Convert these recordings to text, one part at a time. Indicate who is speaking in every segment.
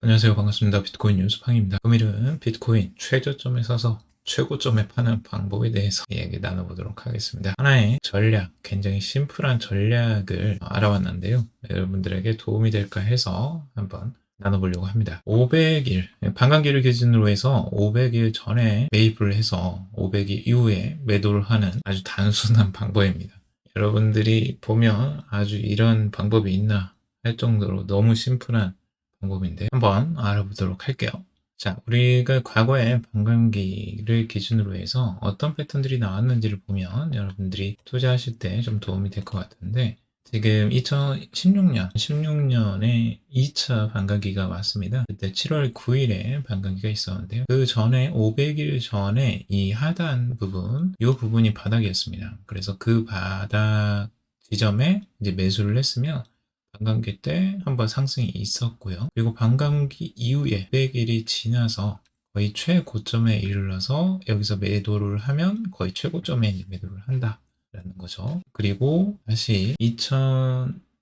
Speaker 1: 안녕하세요. 반갑습니다. 비트코인 뉴스팡입니다. 금일은 비트코인 최저점에 서서 최고점에 파는 방법에 대해서 이야기 나눠보도록 하겠습니다. 하나의 전략, 굉장히 심플한 전략을 알아봤는데요. 여러분들에게 도움이 될까 해서 한번 나눠보려고 합니다. 500일, 반감기를 기준으로 해서 500일 전에 매입을 해서 500일 이후에 매도를 하는 아주 단순한 방법입니다. 여러분들이 보면 아주 이런 방법이 있나 할 정도로 너무 심플한 방법인데 한번 알아보도록 할게요. 자, 우리가 과거에 반감기를 기준으로 해서 어떤 패턴들이 나왔는지를 보면 여러분들이 투자하실 때 좀 도움이 될 것 같은데, 지금 16년에 2차 반감기가 왔습니다. 그때 7월 9일에 반감기가 있었는데요. 그 전에 500일 전에 이 하단 부분, 이 부분이 바닥이었습니다. 그래서 그 바닥 지점에 이제 매수를 했으면 반감기 때 한번 상승이 있었고요. 그리고 반감기 이후에 100일이 지나서 거의 최고점에 이르러서 여기서 매도를 하면 거의 최고점에 매도를 한다라는 거죠. 그리고 다시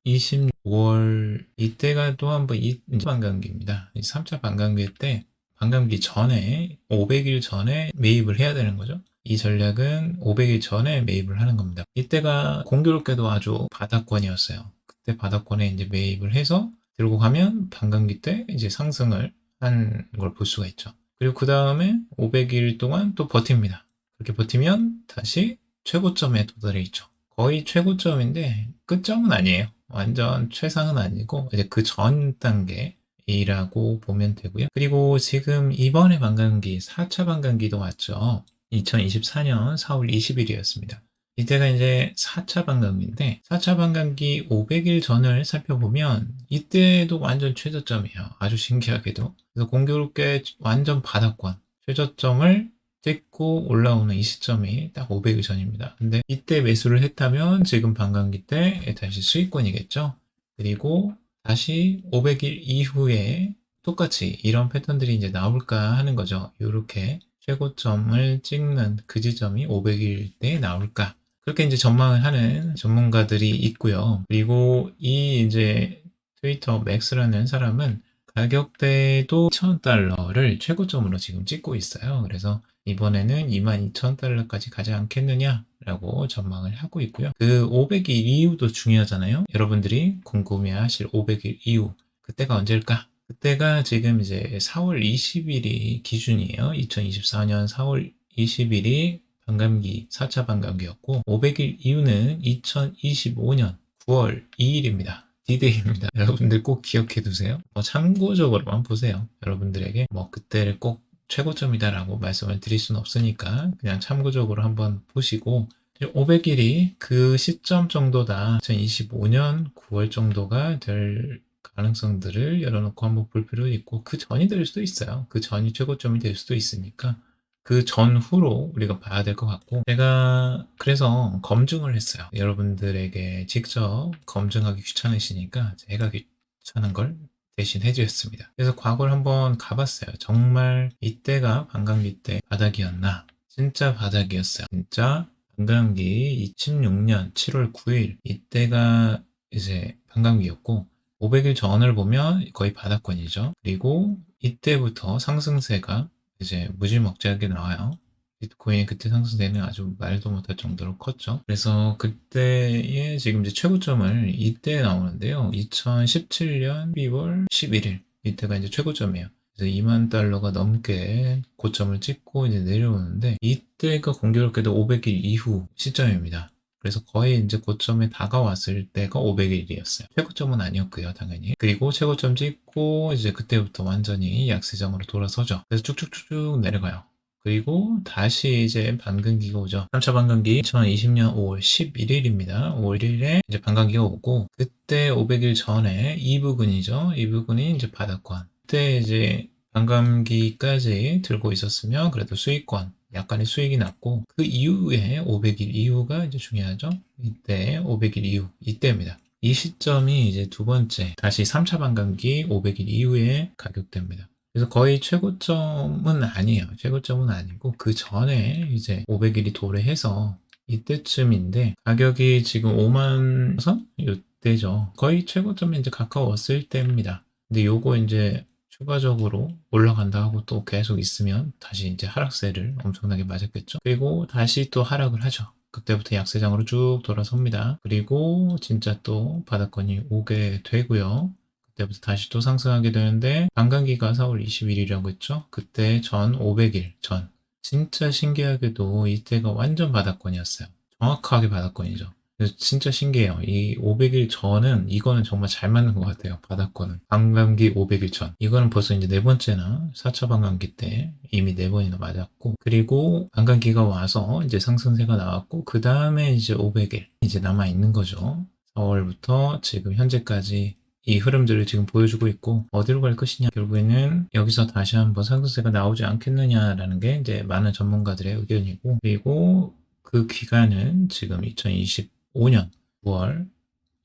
Speaker 1: 2025월 이때가 또 한번 이제 반감기입니다. 3차 반감기 때 반감기 전에 500일 전에 매입을 해야 되는 거죠. 이 전략은 500일 전에 매입을 하는 겁니다. 이때가 공교롭게도 아주 바닥권이었어요. 그때 바닥권에 이제 매입을 해서 들고 가면 반감기 때 이제 상승을 한 걸 볼 수가 있죠. 그리고 그 다음에 500일 동안 또 버팁니다. 그렇게 버티면 다시 최고점에 도달해 있죠. 거의 최고점인데 끝점은 아니에요. 완전 최상은 아니고 이제 그 전 단계이라고 보면 되고요. 그리고 지금 이번에 반감기 4차 반감기도 왔죠. 2024년 4월 20일이었습니다. 이때가 이제 4차 반감기인데 4차 반감기 500일 전을 살펴보면 이때도 완전 최저점이에요. 아주 신기하게도. 그래서 공교롭게 완전 바닥권 최저점을 찍고 올라오는 이 시점이 딱 500일 전입니다. 근데 이때 매수를 했다면 지금 반감기 때 다시 수익권이겠죠. 그리고 다시 500일 이후에 똑같이 이런 패턴들이 이제 나올까 하는 거죠. 이렇게 최고점을 찍는 그 지점이 500일 때 나올까. 그렇게 이제 전망을 하는 전문가들이 있고요. 그리고 이 이제 트위터 맥스라는 사람은 가격대도 2,000달러를 최고점으로 지금 찍고 있어요. 그래서 이번에는 22,000달러까지 가지 않겠느냐라고 전망을 하고 있고요. 그 500일 이후도 중요하잖아요. 여러분들이 궁금해하실 500일 이후. 그때가 언제일까? 그때가 지금 이제 4월 20일이 기준이에요. 2024년 4월 20일이 반감기, 4차 반감기였고 500일 이후는 2025년 9월 2일입니다. D-Day입니다. 여러분들 꼭 기억해 두세요. 참고적으로만 보세요. 여러분들에게 그때를 꼭 최고점이다라고 말씀을 드릴 수는 없으니까 그냥 참고적으로 한번 보시고 500일이 그 시점 정도다. 2025년 9월 정도가 될 가능성들을 열어놓고 한번 볼 필요 있고 그 전이 될 수도 있어요. 그 전이 최고점이 될 수도 있으니까 그 전후로 우리가 봐야 될 것 같고 제가 그래서 검증을 했어요. 여러분들에게 직접 검증하기 귀찮으시니까 제가 귀찮은 걸 대신 해주셨습니다. 그래서 과거를 한번 가봤어요. 정말 이때가 반감기 때 바닥이었나? 진짜 바닥이었어요. 진짜 반감기 2016년 7월 9일 이때가 이제 반감기였고 500일 전을 보면 거의 바닥권이죠. 그리고 이때부터 상승세가 이제 무지막지하게 나와요. 비트코인이 그때 상승세는 아주 말도 못할 정도로 컸죠. 그래서 그때의 지금 이제 최고점을 이때 나오는데요. 2017년 12월 11일 이때가 이제 최고점이에요. 그래서 2만 달러가 넘게 고점을 찍고 이제 내려오는데 이때가 공교롭게도 500일 이후 시점입니다. 그래서 거의 이제 고점에 다가왔을 때가 500일이었어요. 최고점은 아니었고요, 당연히. 그리고 최고점 찍고 이제 그때부터 완전히 약세장으로 돌아서죠. 그래서 쭉쭉쭉쭉 내려가요. 그리고 다시 이제 반감기가 오죠. 3차 반감기 2020년 5월 11일입니다. 5월 1일에 이제 반감기가 오고 그때 500일 전에 이 부분이죠. 이 부분이 이제 바닥권. 그때 이제 반감기까지 들고 있었으면 그래도 수익권 약간의 수익이 났고 그 이후에 500일 이후가 이제 중요하죠. 이때 500일 이후 이때입니다. 이 시점이 이제 두 번째 다시 3차 반감기 500일 이후의 가격대입니다. 그래서 거의 최고점은 아니에요. 최고점은 아니고 그 전에 이제 500일이 도래해서 이때쯤인데 가격이 지금 5만 선? 이때죠. 거의 최고점에 이제 가까웠을 때입니다. 근데 요거 이제 추가적으로 올라간다 하고 또 계속 있으면 다시 이제 하락세를 엄청나게 맞았겠죠. 그리고 다시 또 하락을 하죠. 그때부터 약세장으로 쭉 돌아섭니다. 그리고 진짜 또 바닥권이 오게 되고요. 그때부터 다시 또 상승하게 되는데 반감기가 4월 20일이라고 했죠. 그때 전 500일 전 진짜 신기하게도 이때가 완전 바닥권이었어요. 정확하게 바닥권이죠. 그래서 진짜 신기해요. 이 500일 전은 이거는 정말 잘 맞는 것 같아요. 바닥권은. 반감기 500일 전. 이거는 벌써 이제 네 번째나 4차 반감기 때 이미 네 번이나 맞았고, 그리고 반감기가 와서 이제 상승세가 나왔고, 그 다음에 이제 500일 이제 남아 있는 거죠. 4월부터 지금 현재까지 이 흐름들을 지금 보여주고 있고, 어디로 갈 것이냐, 결국에는 여기서 다시 한번 상승세가 나오지 않겠느냐라는 게 이제 많은 전문가들의 의견이고, 그리고 그 기간은 지금 2025년 9월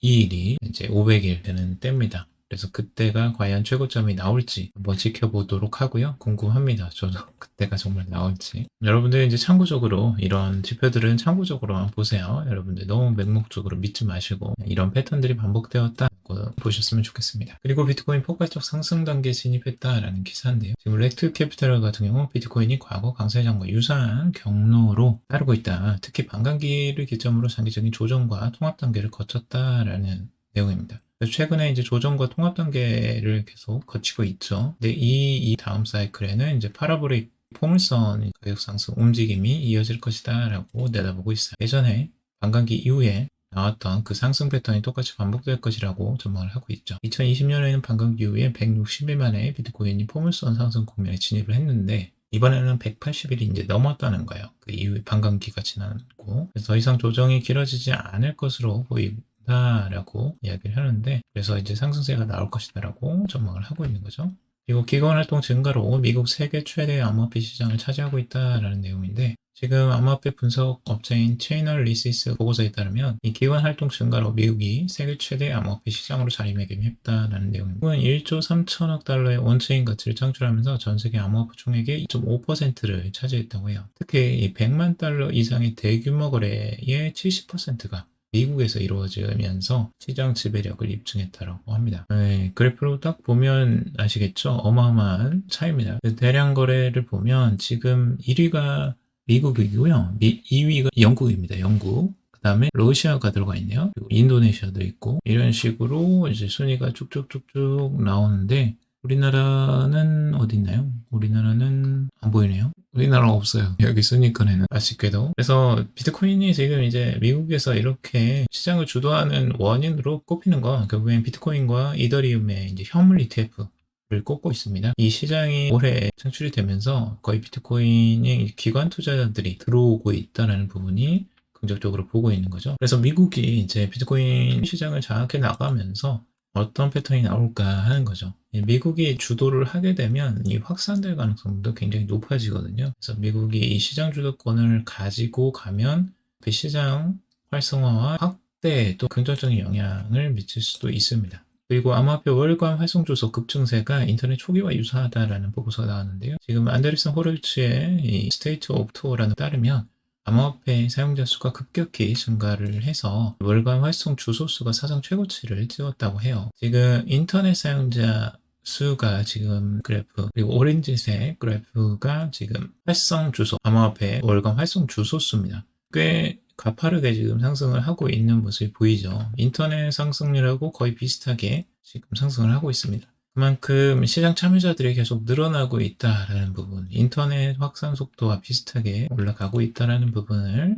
Speaker 1: 2일이 이제 500일 되는 때입니다. 그래서 그때가 과연 최고점이 나올지 한번 지켜보도록 하고요. 궁금합니다. 저도 그때가 정말 나올지. 여러분들 이제 참고적으로 이런 지표들은 참고적으로만 보세요. 여러분들 너무 맹목적으로 믿지 마시고 이런 패턴들이 반복되었다 보셨으면 좋겠습니다. 그리고 비트코인 폭발적 상승 단계에 진입했다라는 기사인데요. 지금 렉트 캐피탈 같은 경우 비트코인이 과거 강세장과 유사한 경로로 따르고 있다. 특히 반감기를 기점으로 장기적인 조정과 통합 단계를 거쳤다라는 내용입니다. 최근에 이제 조정과 통합 단계를 계속 거치고 있죠. 근데 이 다음 사이클에는 이제 파라보릭 포물선 가격 상승 움직임이 이어질 것이다 라고 내다보고 있어요. 예전에 반감기 이후에 나왔던 그 상승 패턴이 똑같이 반복될 것이라고 전망을 하고 있죠. 2020년에는 반감기 이후에 160일 만에 비트코인이 포물선 상승 국면에 진입을 했는데 이번에는 180일이 이제 넘었다는 거예요. 그 이후에 반감기가 지났고, 그래서 더 이상 조정이 길어지지 않을 것으로 보인다라고 이야기를 하는데, 그래서 이제 상승세가 나올 것이다라고 전망을 하고 있는 거죠. 그리고 기관 활동 증가로 미국 세계 최대 암호화폐 시장을 차지하고 있다라는 내용인데, 지금 암호화폐 분석 업체인 체이널리시스 보고서에 따르면 이 기관 활동 증가로 미국이 세계 최대 암호화폐 시장으로 자리매김했다라는 내용입니다. 1조 3천억 달러의 온체인 가치를 창출하면서 전 세계 암호화폐 총액의 2.5%를 차지했다고 해요. 특히 이 100만 달러 이상의 대규모 거래의 70%가 미국에서 이루어지면서 시장 지배력을 입증했다고 합니다. 네, 그래프로 딱 보면 아시겠죠? 어마어마한 차이입니다. 대량 거래를 보면 지금 1위가 미국이고요. 2위가 영국입니다. 영국. 그 다음에 러시아가 들어가 있네요. 그리고 인도네시아도 있고 이런 식으로 이제 순위가 쭉쭉쭉쭉 나오는데 우리나라는 어디 있나요? 우리나라는 안 보이네요. 우리나라 없어요. 여기 순위권에는 아쉽게도. 그래서 비트코인이 지금 이제 미국에서 이렇게 시장을 주도하는 원인으로 꼽히는 건 결국엔 비트코인과 이더리움의 이제 현물 ETF를 꼽고 있습니다. 이 시장이 올해 창출이 되면서 거의 비트코인이 기관 투자자들이 들어오고 있다는 부분이 긍정적으로 보고 있는 거죠. 그래서 미국이 이제 비트코인 시장을 장악해 나가면서 어떤 패턴이 나올까 하는 거죠. 미국이 주도를 하게 되면 이 확산될 가능성도 굉장히 높아지거든요. 그래서 미국이 이 시장 주도권을 가지고 가면 그 시장 활성화와 확대에도 긍정적인 영향을 미칠 수도 있습니다. 그리고 암호화폐 월간 활성 주소 급증세가 인터넷 초기와 유사하다라는 보고서가 나왔는데요. 지금 안데르슨 호르츠의 이 스테이트 오브 투어라는 따르면 암호화폐 사용자 수가 급격히 증가를 해서 월간 활성 주소 수가 사상 최고치를 찍었다고 해요. 지금 인터넷 사용자 수가 지금 그래프, 그리고 오렌지색 그래프가 지금 활성 주소, 암호화폐 월간 활성 주소 수입니다. 꽤 가파르게 지금 상승을 하고 있는 모습이 보이죠. 인터넷 상승률하고 거의 비슷하게 지금 상승을 하고 있습니다. 그만큼 시장 참여자들이 계속 늘어나고 있다라는 부분, 인터넷 확산 속도와 비슷하게 올라가고 있다라는 부분을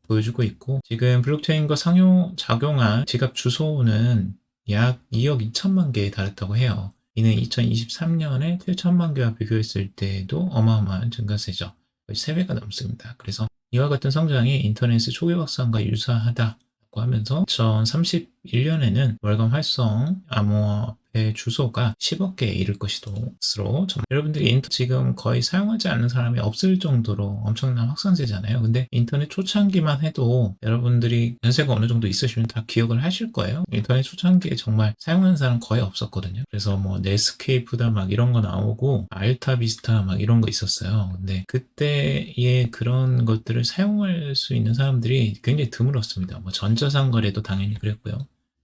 Speaker 1: 보여주고 있고, 지금 블록체인과 상호작용한 지갑 주소는 약 2억 2천만 개에 달했다고 해요. 이는 2023년에 7천만 개와 비교했을 때도 어마어마한 증가세죠. 거의 3배가 넘습니다. 그래서 이와 같은 성장이 인터넷의 초기 확산과 유사하다고 하면서 2031년에는 월간 활성 암호화폐 주소가 10억 개에 이를 것으로 여러분들이 지금 거의 사용하지 않는 사람이 없을 정도로 엄청난 확산세잖아요. 근데 인터넷 초창기만 해도 여러분들이 연세가 어느 정도 있으시면 다 기억을 하실 거예요. 인터넷 초창기에 정말 사용하는 사람 거의 없었거든요. 그래서 뭐 넷스케이프다 막 이런 거 나오고 알타비스타 막 이런 거 있었어요. 근데 그때의 그런 것들을 사용할 수 있는 사람들이 굉장히 드물었습니다. 뭐 전자상거래도 당연히 그랬고요.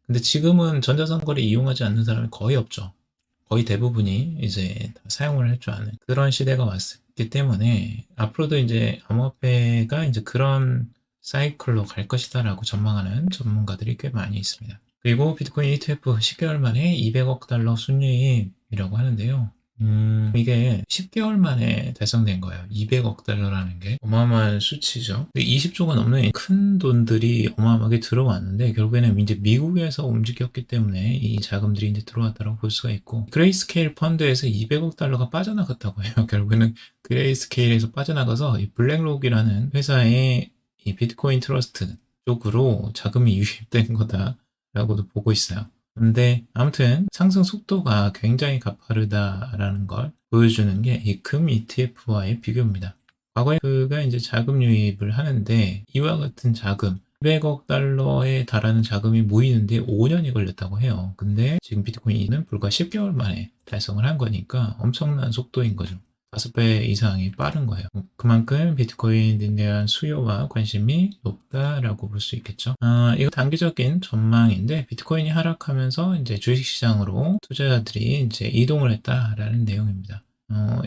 Speaker 1: 근데 지금은 전자상거래 이용하지 않는 사람이 거의 없죠. 거의 대부분이 이제 다 사용을 할 줄 아는 그런 시대가 왔기 때문에 앞으로도 이제 암호화폐가 이제 그런 사이클로 갈 것이다라고 전망하는 전문가들이 꽤 많이 있습니다. 그리고 비트코인 ETF 10개월 만에 200억 달러 순이익이라고 하는데요. 이게 10개월 만에 달성된 거예요. 200억 달러라는 게 어마어마한 수치죠. 20조가 넘는 큰 돈들이 어마어마하게 들어왔는데 결국에는 이제 미국에서 움직였기 때문에 이 자금들이 이제 들어왔다고 볼 수가 있고 그레이스케일 펀드에서 200억 달러가 빠져나갔다고 해요. 결국에는 그레이스케일에서 빠져나가서 이 블랙록이라는 회사의 이 비트코인 트러스트 쪽으로 자금이 유입된 거다라고도 보고 있어요. 근데 아무튼 상승 속도가 굉장히 가파르다라는 걸 보여주는 게 이 금 ETF와의 비교입니다. 과거에 그가 이제 자금 유입을 하는데 이와 같은 자금 200억 달러에 달하는 자금이 모이는데 5년이 걸렸다고 해요. 근데 지금 비트코인은 불과 10개월 만에 달성을 한 거니까 엄청난 속도인 거죠. 5배 이상이 빠른 거예요. 그만큼 비트코인에 대한 수요와 관심이 높다라고 볼 수 있겠죠. 이거 단기적인 전망인데 비트코인이 하락하면서 이제 주식시장으로 투자자들이 이제 이동을 했다라는 내용입니다.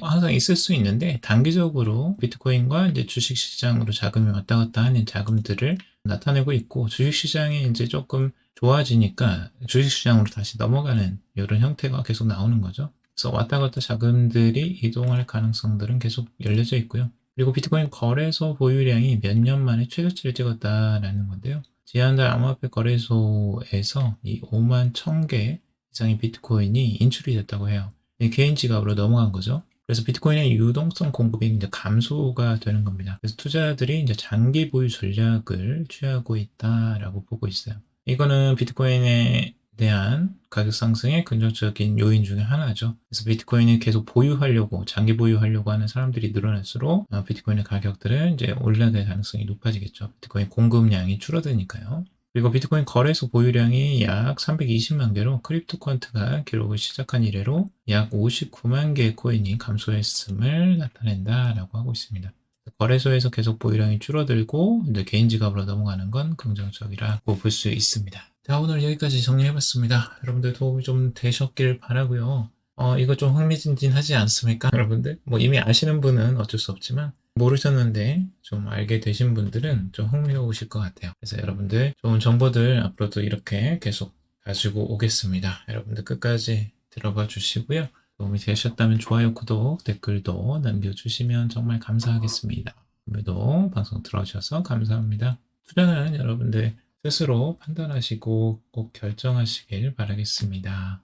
Speaker 1: 항상 있을 수 있는데 단기적으로 비트코인과 이제 주식시장으로 자금이 왔다 갔다 하는 자금들을 나타내고 있고 주식시장이 이제 조금 좋아지니까 주식시장으로 다시 넘어가는 이런 형태가 계속 나오는 거죠. 그래서 왔다 갔다 자금들이 이동할 가능성들은 계속 열려져 있고요. 그리고 비트코인 거래소 보유량이 몇 년 만에 최저치를 찍었다라는 건데요. 지난달 암호화폐 거래소에서 이 5만 1000개 이상의 비트코인이 인출이 됐다고 해요. 개인 지갑으로 넘어간 거죠. 그래서 비트코인의 유동성 공급이 이제 감소가 되는 겁니다. 그래서 투자자들이 이제 장기 보유 전략을 취하고 있다라고 보고 있어요. 이거는 비트코인에 대한 가격 상승의 긍정적인 요인 중에 하나죠. 그래서 비트코인을 계속 보유하려고 장기 보유하려고 하는 사람들이 늘어날수록 비트코인의 가격들은 이제 올라갈 가능성이 높아지겠죠. 비트코인 공급량이 줄어드니까요. 그리고 비트코인 거래소 보유량이 약 320만 개로 크립토컨트가 기록을 시작한 이래로 약 59만 개의 코인이 감소했음을 나타낸다라고 하고 있습니다. 거래소에서 계속 보유량이 줄어들고 이제 개인 지갑으로 넘어가는 건 긍정적이라고 볼 수 있습니다. 자, 오늘 여기까지 정리해봤습니다. 여러분들 도움이 좀 되셨길 바라고요. 이거 좀 흥미진진하지 않습니까? 여러분들? 뭐 이미 아시는 분은 어쩔 수 없지만 모르셨는데 좀 알게 되신 분들은 좀 흥미로우실 것 같아요. 그래서 여러분들 좋은 정보들 앞으로도 이렇게 계속 가지고 오겠습니다. 여러분들 끝까지 들어봐 주시고요. 도움이 되셨다면 좋아요, 구독, 댓글도 남겨주시면 정말 감사하겠습니다. 오늘도 방송 들어주셔서 감사합니다. 투자는 여러분들 스스로 판단하시고 꼭 결정하시길 바라겠습니다.